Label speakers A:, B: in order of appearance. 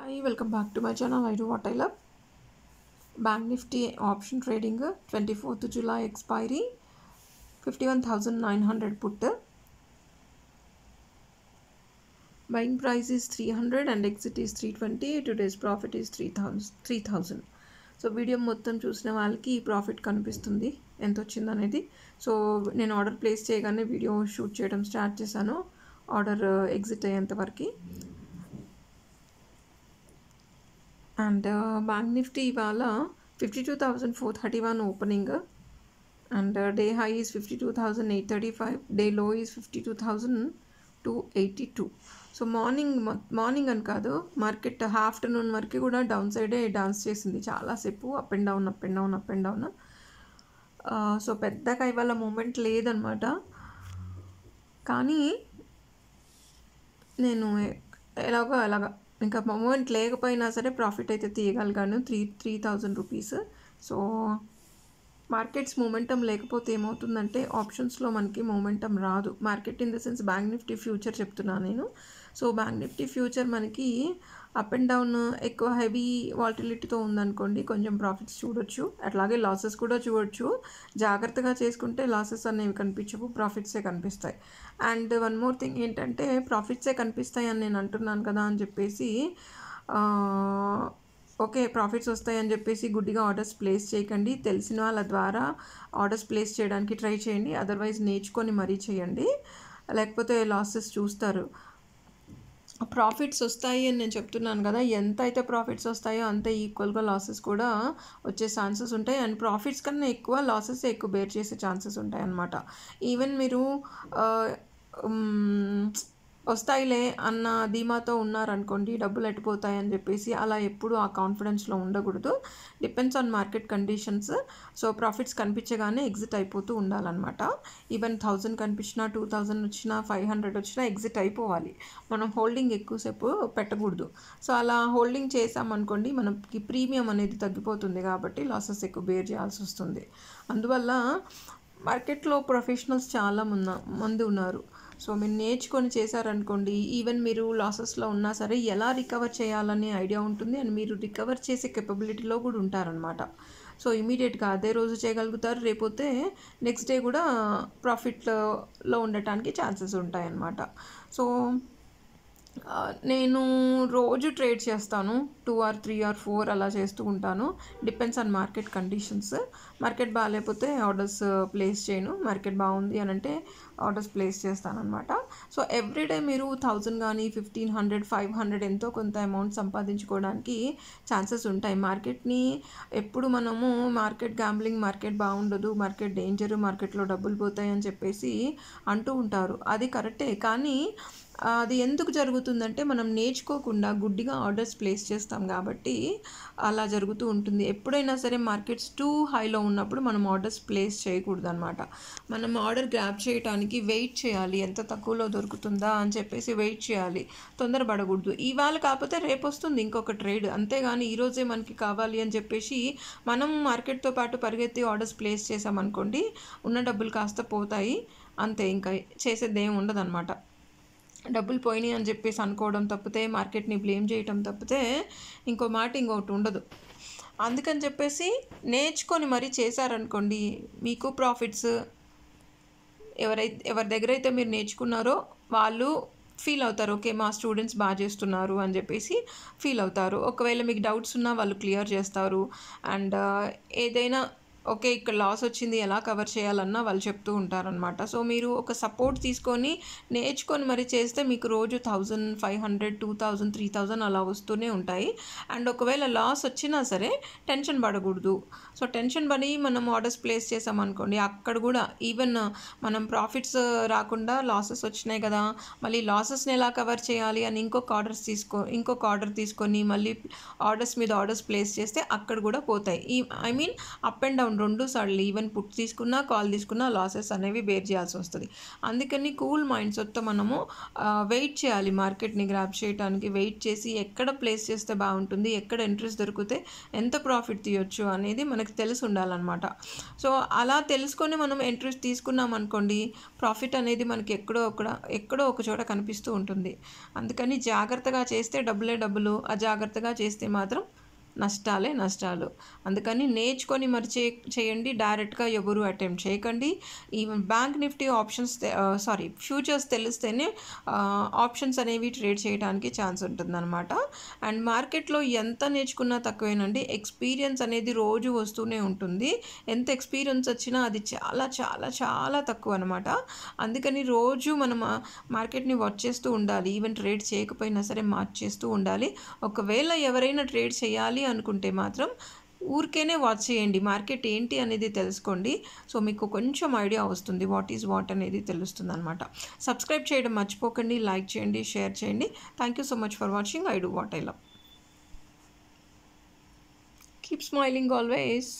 A: Hi, welcome back to my channel. I do what I love. Bank Nifty option trading 24th July expiry 51,900 put. Buying price is 300 and exit is 320. Today's profit is 3,000. So video మొత్తం చూసిన వాళ్ళకి ఈ profit కనిపిస్తుంది ఎంత వచ్చింది అనేది. So నేను order place చేయగానే వీడియో షూట్ చేయడం స్టార్ట్ చేశాను ఆర్డర్ ఎగ్జిట్ అయ్యేంత వరకు. అండ్ బ్యాంక్ నిఫ్టీ ఇవాళ 52,431 opening and day high is 52,835, day లో ఈజ్ 52,282. సో మార్నింగ్ అని కాదు, మార్కెట్ ఆఫ్టర్నూన్ వరకు కూడా డౌన్ సైడే డాన్స్ చేసింది చాలాసేపు, అప్ అండ్ డౌన్. సో పెద్దగా ఇవాళ మూమెంట్ లేదనమాట. కానీ నేను ఎలాగా ఇంకా మూమెంట్ లేకపోయినా సరే ప్రాఫిట్ అయితే తీయగలిగాను 3,000 రూపీస్. సో మార్కెట్స్ మూమెంటం లేకపోతే ఏమవుతుందంటే ఆప్షన్స్లో మనకి మూమెంటం రాదు. Market in the sense bank Nifty future చెప్తున్నాను నేను. సో బ్యాంక్ నిఫ్టీ ఫ్యూచర్ మనకి అప్ అండ్ డౌన్ ఎక్కువ హెవీ వాల్టిలిటీతో ఉందనుకోండి, కొంచెం ప్రాఫిట్స్ చూడొచ్చు, అట్లాగే లాసెస్ కూడా చూడొచ్చు. జాగ్రత్తగా చేసుకుంటే లాసెస్ అనేవి కనిపించవు, ప్రాఫిట్సే కనిపిస్తాయి. అండ్ వన్ మోర్ థింగ్ ఏంటంటే, ప్రాఫిట్సే కనిపిస్తాయి అని నేను అంటున్నాను కదా అని చెప్పేసి ఓకే ప్రాఫిట్స్ వస్తాయని చెప్పేసి గుడ్డిగా ఆర్డర్స్ ప్లేస్ చేయకండి. తెలిసిన వాళ్ళ ద్వారా ఆర్డర్స్ ప్లేస్ చేయడానికి ట్రై చేయండి, అదర్వైజ్ నేర్చుకొని మరీ చేయండి, లేకపోతే లాసెస్ చూస్తారు. ప్రాఫిట్స్ వస్తాయి అని నేను చెప్తున్నాను కదా, ఎంత అయితే ప్రాఫిట్స్ వస్తాయో అంతే ఈక్వల్గా లాసెస్ కూడా వచ్చే ఛాన్సెస్ ఉంటాయి. అండ్ ప్రాఫిట్స్ కన్నా ఎక్కువ లాసెస్ ఎక్కువ బేర్ చేసే ఛాన్సెస్ ఉంటాయి అన్నమాట. ఈవెన్ మీరు వస్తాయిలే అన్న ధీమాతో ఉన్నారనుకోండి, డబ్బులు ఎట్టిపోతాయి అని చెప్పేసి, అలా ఎప్పుడు ఆ కాన్ఫిడెన్స్లో ఉండకూడదు. Depends on market conditions. So profits కనిపించగానే ఎగ్జిట్ అయిపోతూ ఉండాలన్నమాట. ఈవెన్ 1,000 కనిపించినా, 2,000 వచ్చినా, 500 వచ్చినా ఎగ్జిట్ అయిపోవాలి. మనం హోల్డింగ్ ఎక్కువసేపు పెట్టకూడదు. సో అలా హోల్డింగ్ చేసామనుకోండి, మనకి ప్రీమియం అనేది తగ్గిపోతుంది, కాబట్టి లాసెస్ ఎక్కువ బేర్ చేయాల్సి వస్తుంది. అందువల్ల మార్కెట్లో ప్రొఫెషనల్స్ చాలా మంది ఉన్నారు. సో మీరు నేర్చుకొని చేశారనుకోండి, ఈవెన్ మీరు లాసెస్లో ఉన్నా సరే ఎలా రికవర్ చేయాలనే ఐడియా ఉంటుంది, అండ్ మీరు రికవర్ చేసే కెపబిలిటీలో కూడా ఉంటారనమాట. సో ఇమీడియట్గా అదే రోజు చేయగలుగుతారు, రేపోతే నెక్స్ట్ డే కూడా ప్రాఫిట్లో ఉండటానికి ఛాన్సెస్ ఉంటాయన్నమాట. సో నేను రోజు ట్రేడ్ చేస్తాను, 2 or 3 or 4 అలా చేస్తూ ఉంటాను. Depends on market conditions. Market బాగాలేకపోతే ఆర్డర్స్ ప్లేస్ చేయను, మార్కెట్ బాగుంది అని అంటే ఆర్డర్స్ ప్లేస్ చేస్తాను అనమాట. సో ఎవ్రీడే మీరు 1,000 కానీ 1,500, 500 ఎంతో కొంత అమౌంట్ సంపాదించుకోవడానికి ఛాన్సెస్ ఉంటాయి. మార్కెట్ని ఎప్పుడు మనము మార్కెట్ గ్యాంబ్లింగ్, మార్కెట్ బాగుండదు, మార్కెట్ డేంజర్, మార్కెట్లో డబ్బులు పోతాయి అని చెప్పేసి అంటూ ఉంటారు. అది కరెక్టే, కానీ అది ఎందుకు జరుగుతుందంటే మనం నేర్చుకోకుండా గుడ్డిగా ఆర్డర్స్ ప్లేస్ చేస్తాం కాబట్టి అలా జరుగుతూ ఉంటుంది. ఎప్పుడైనా సరే మార్కెట్స్ టూ హైలో ఉన్నప్పుడు మనం ఆర్డర్స్ ప్లేస్ చేయకూడదు అనమాట. మనం ఆర్డర్ గ్రాప్ చేయడానికి వెయిట్ చేయాలి, ఎంత తక్కువలో దొరుకుతుందా అని చెప్పేసి వెయిట్ చేయాలి, తొందరపడకూడదు. ఇవాళ కాకపోతే రేపు వస్తుంది ఇంకొక ట్రేడ్, అంతేగాని ఈరోజే మనకి కావాలి అని చెప్పేసి మనం మార్కెట్తో పాటు పరిగెత్తి ఆర్డర్స్ ప్లేస్ చేసామనుకోండి, ఉన్న డబ్బులు కాస్త పోతాయి, అంతే, ఇంకా చేసేది ఏమి ఉండదు అనమాట. డబ్బులు పోయినాయి అని చెప్పేసి అనుకోవడం తప్పితే, మార్కెట్ని బ్లేమ్ చేయటం తప్పితే ఇంకొకటి ఉండదు. అందుకని చెప్పేసి నేర్చుకొని మరీ చేశారనుకోండి, మీకు ప్రాఫిట్స్ ఎవరి దగ్గర అయితే మీరు నేర్చుకున్నారో వాళ్ళు ఫీల్ అవుతారు, ఓకే మా స్టూడెంట్స్ బాగా చేస్తున్నారు అని చెప్పేసి ఫీల్ అవుతారు. ఒకవేళ మీకు డౌట్స్ ఉన్నా వాళ్ళు క్లియర్ చేస్తారు. అండ్ ఏదైనా ఓకే ఇక్కడ లాస్ వచ్చింది ఎలా కవర్ చేయాలన్నా వాళ్ళు చెప్తూ ఉంటారనమాట. సో మీరు ఒక సపోర్ట్ తీసుకొని నేర్చుకొని మరి చేస్తే మీకు రోజు 1,500, 2,000, 3,000 అలా వస్తూనే ఉంటాయి. అండ్ ఒకవేళ లాస్ వచ్చినా సరే టెన్షన్ పడకూడదు. సో టెన్షన్ పడి మనం ఆర్డర్స్ ప్లేస్ చేసామనుకోండి, అక్కడ కూడా ఈవెన్ మనం ప్రాఫిట్స్ రాకుండా లాసెస్ వచ్చినాయి కదా, మళ్ళీ లాసెస్ని ఎలా కవర్ చేయాలి అని ఇంకొక ఆర్డర్ తీసుకొని మళ్ళీ ఆర్డర్స్ మీద ఆర్డర్స్ ప్లేస్ చేస్తే అక్కడ కూడా పోతాయి. అప్ అండ్ డౌన్ మనం 2 సార్లు ఈవెన్ పుట్ తీసుకున్నా కాల్ తీసుకున్నా లాసెస్ అనేవి బేర్ చేయాల్సి వస్తుంది. అందుకని కూల్ మైండ్ సెట్తో మనము వెయిట్ చేయాలి. మార్కెట్ని గ్రాబ్ చేయడానికి వెయిట్ చేసి ఎక్కడ ప్లేస్ చేస్తే బాగుంటుంది, ఎక్కడ ఎంట్రీస్ దొరికితే ఎంత ప్రాఫిట్ తీయొచ్చు అనేది మనకు తెలిసి ఉండాలన్నమాట. సో అలా తెలుసుకొని మనం ఎంట్రీస్ తీసుకున్నాం అనుకోండి, ప్రాఫిట్ అనేది మనకి ఎక్కడో ఒక చోట కనిపిస్తూ ఉంటుంది. అందుకని జాగ్రత్తగా చేస్తే డబ్బులే డబ్బులు, అజాగ్రత్తగా చేస్తే మాత్రం నష్టాలు. అందుకని నేర్చుకొని మరి చేయండి. డైరెక్ట్గా ఎవరు అటెంప్ట్ చేయకండి. ఈవెన్ బ్యాంక్ నిఫ్టీ ఫ్యూచర్స్ తెలిస్తేనే ఆప్షన్స్ అనేవి ట్రేడ్ చేయడానికి ఛాన్స్ ఉంటుందన్నమాట. అండ్ మార్కెట్లో ఎంత నేర్చుకున్నా తక్కువేనండి. ఎక్స్పీరియన్స్ అనేది రోజు వస్తూనే ఉంటుంది. ఎంత ఎక్స్పీరియన్స్ వచ్చినా అది చాలా చాలా చాలా తక్కువ అనమాట. అందుకని రోజు మనం మార్కెట్ని వాచ్ చేస్తూ ఉండాలి. ఈవెన్ ట్రేడ్ చేయకపోయినా సరే మార్చేస్తూ ఉండాలి. ఒకవేళ ఎవరైనా ట్రేడ్ చేయాలి అనుకుంటే మాత్రం ఊరికేనే వాచ్ చేయండి. మార్కెట్ ఏంటి అనేది తెలుసుకోండి. సో మీకు కొంచెం ఐడియా వస్తుంది, వాట్ ఈజ్ వాట్ అనేది తెలుస్తుంది అనమాట. సబ్స్క్రైబ్ చేయడం మర్చిపోకండి. లైక్ చేయండి, షేర్ చేయండి. Thank you so much for watching. I do what I love. Keep smiling always.